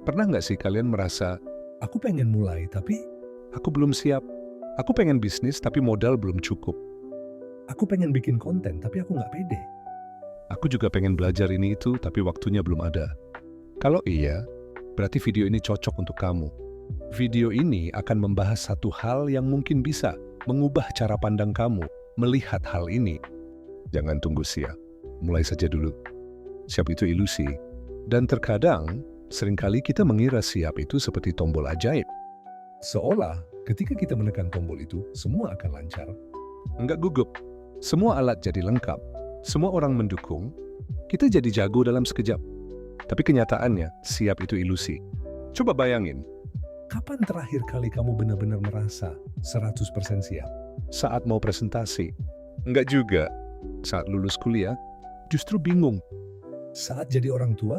Pernah nggak sih kalian merasa, Aku pengen mulai, tapi aku belum siap, aku pengen bisnis tapi modal belum cukup, aku pengen bikin konten, tapi aku nggak pede. aku juga pengen belajar ini itu tapi waktunya belum ada. Kalau iya, berarti video ini cocok untuk kamu. Video ini akan membahas satu hal yang mungkin bisa mengubah cara pandang kamu melihat hal ini. Jangan tunggu siap, mulai saja dulu. Siap itu ilusi. Dan terkadang, seringkali kita mengira siap itu seperti tombol ajaib. Seolah ketika kita menekan tombol itu, semua akan lancar. Enggak gugup, semua alat jadi lengkap, semua orang mendukung, kita jadi jago dalam sekejap. Tapi kenyataannya, siap itu ilusi. Coba bayangin, Kapan terakhir kali kamu benar-benar merasa 100% siap? saat mau presentasi. Enggak juga. Saat lulus kuliah, justru bingung. Saat jadi orang tua?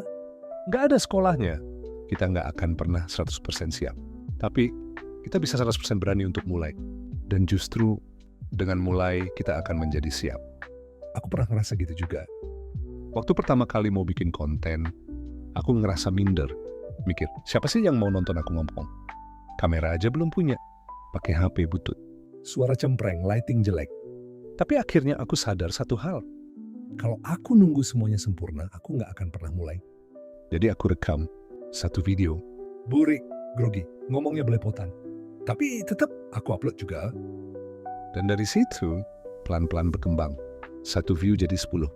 Nggak ada sekolahnya. Kita nggak akan pernah 100% siap. Tapi kita bisa 100% berani untuk mulai. Dan justru dengan mulai kita akan menjadi siap. Aku pernah ngerasa gitu juga. Waktu pertama kali mau bikin konten, aku ngerasa minder. Mikir, siapa sih yang mau nonton aku ngomong? Kamera aja belum punya. Pakai HP butut. Suara cempreng, lighting jelek. Tapi akhirnya aku sadar satu hal. Kalau aku nunggu semuanya sempurna, aku nggak akan pernah mulai. Jadi aku rekam satu video. Burik, grogi, ngomongnya belepotan. Tapi tetap aku upload juga. Dan dari situ, pelan-pelan berkembang. Satu view jadi 10.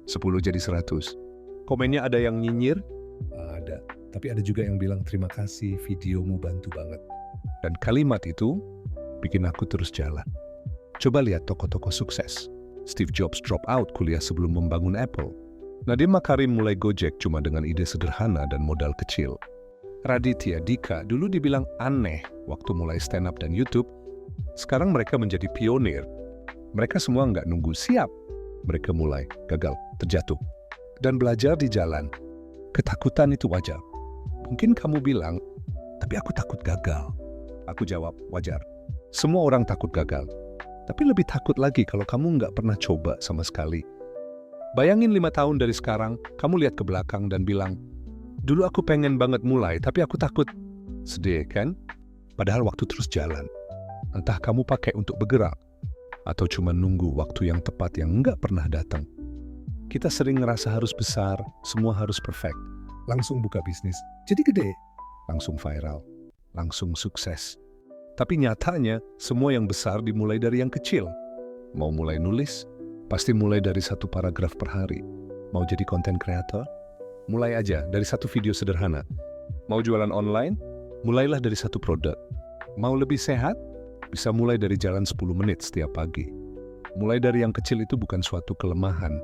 10 jadi 100. Komennya ada yang nyinyir, Ada. Tapi ada juga yang bilang terima kasih, videomu bantu banget. dan kalimat itu bikin aku terus jalan. Coba lihat tokoh-tokoh sukses. Steve Jobs drop out kuliah sebelum membangun Apple. Nadiem Makarim mulai Gojek cuma dengan ide sederhana dan modal kecil. Raditya Dika dulu dibilang aneh waktu mulai stand up dan YouTube. Sekarang mereka menjadi pionir. Mereka semua nggak nunggu siap. Mereka mulai, gagal, terjatuh. Dan belajar di jalan. Ketakutan itu wajar. Mungkin kamu bilang, tapi aku takut gagal. Aku jawab, wajar. Semua orang takut gagal. Tapi lebih takut lagi kalau kamu nggak pernah coba sama sekali. Bayangin 5 tahun dari sekarang, kamu lihat ke belakang dan bilang, dulu aku pengen banget mulai, tapi aku takut. Sedih kan? Padahal waktu terus jalan. Entah kamu pakai untuk bergerak, atau cuma nunggu waktu yang tepat yang nggak pernah datang. Kita sering ngerasa harus besar, semua harus perfect. Langsung buka bisnis. Jadi gede. Langsung viral, langsung sukses. Tapi nyatanya, semua yang besar dimulai dari yang kecil. Mau mulai nulis, pasti mulai dari 1 paragraf per hari. Mau jadi content creator? Mulai aja dari 1 video sederhana. Mau jualan online? Mulailah dari 1 produk. Mau lebih sehat? Bisa mulai dari jalan 10 menit setiap pagi. Mulai dari yang kecil itu bukan suatu kelemahan.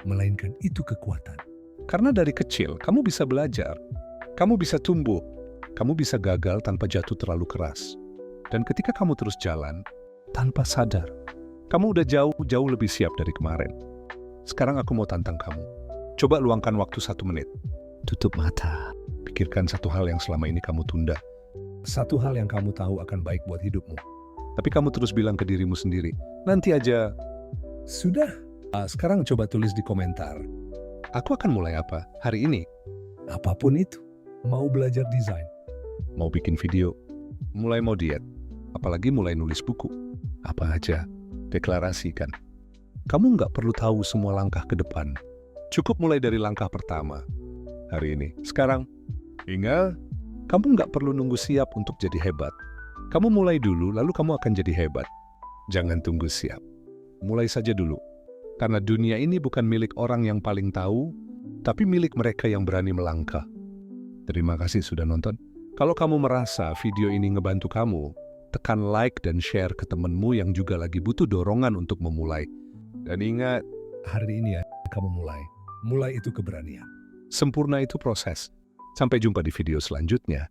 Melainkan itu kekuatan. Karena dari kecil, kamu bisa belajar. Kamu bisa tumbuh. Kamu bisa gagal tanpa jatuh terlalu keras. Dan ketika kamu terus jalan, tanpa sadar, kamu udah jauh lebih siap dari kemarin. Sekarang aku mau tantang kamu. Coba luangkan waktu 1 menit. Tutup mata. Pikirkan satu hal yang selama ini kamu tunda. Satu hal yang kamu tahu akan baik buat hidupmu. Tapi kamu terus bilang ke dirimu sendiri, nanti aja. Sudah. Sekarang coba tulis di komentar. Aku akan mulai apa hari ini? Apapun itu. Mau belajar desain. Mau bikin video. Mulai mau diet. Apalagi mulai nulis buku. Apa aja. Deklarasikan. Kamu nggak perlu tahu semua langkah ke depan. Cukup mulai dari langkah pertama. Hari ini. Sekarang. Ingat, kamu nggak perlu nunggu siap untuk jadi hebat. Kamu mulai dulu, lalu kamu akan jadi hebat. Jangan tunggu siap. Mulai saja dulu. Karena dunia ini bukan milik orang yang paling tahu, tapi milik mereka yang berani melangkah. Terima kasih sudah nonton. Kalau kamu merasa video ini ngebantu kamu, tekan like dan share ke temenmu yang juga lagi butuh dorongan untuk memulai. Dan ingat, Hari ini ya, kamu mulai. Mulai itu keberanian. sempurna itu proses. Sampai jumpa di video selanjutnya.